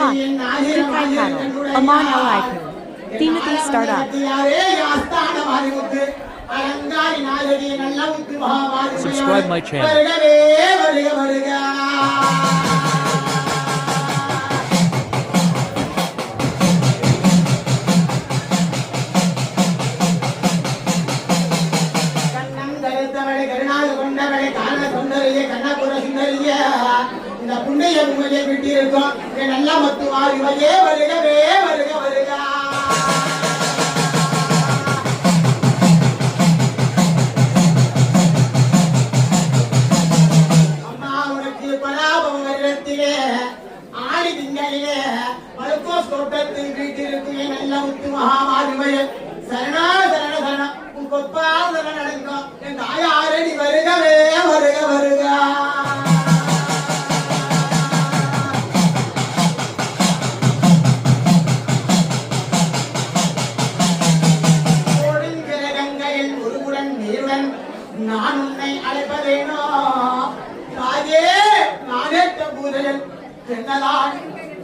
Hot, Kukai Cattle, Amon Eliku, Timothy Startup. Subscribe my channel. புண்ணிய உமையை விட்டிருக்கோம் நல்ல மத்துவார் இவையே வருகவே வருக வருக அம்மா உனக்கு பராபம் வருடத்திலே ஆடி திங்களிலே மலுக்கோஸ் தோட்டத்தில் வீட்டிருக்கும் நல்ல முத்து மகாமாரிமையை சரணா சரண சரணம் உன் கொப்பா சரண நடக்கும் என் தாயாரடி வருகவே வருக வருக நான் உன்னை அழைப்பதேனோ தாயே நானேற்ற பூதையன் என்னதான்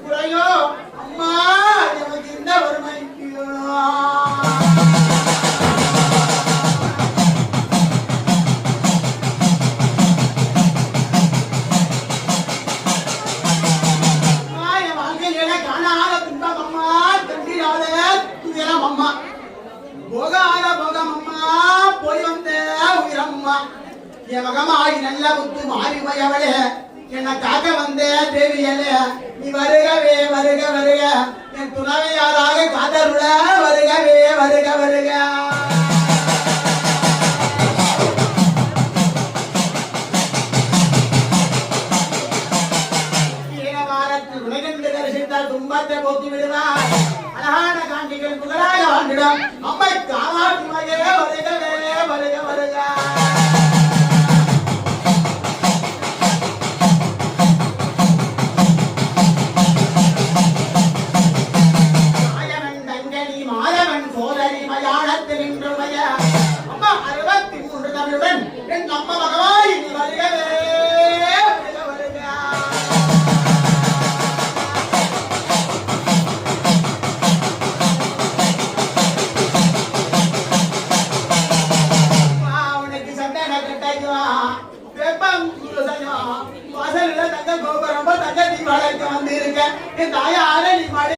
குறையோ அம்மா எனக்கு இந்த வறுமை வாழ்க்கையில காணாத துன்பம் அம்மா கண்டிடாத துயரம் அம்மா போகாத போகம் அம்மா போய் வந்த உயிரம்மா என் மகமாகி நல்ல முத்து மாறிமையவளே என்னை காக்க வந்த தேவியலே நீ வருகவே வருக வருக என் துணைவையாராக காதருள வருகவே வருக வருக உலகென்று தரிசித்தால் துன்பத்தை போக்கி விடுவார் அழகான காட்சிகள் புகழாக வாழ்ந்திடும் அம்மை காமாட்சிமையே வருகவே வருக வருக மாயவன் தங்கனி மாதவன் சோதரி மயானத்தில் நின்றுமைய அம்மா 63 தமிழுடன் என் அம்மா மகவாய் நீ வருகவே வருக வருக வாசல்ல தங்க கோபுரம் தங்க தீபாவளிக்கு வந்து இருக்கேன் என் தாயாரே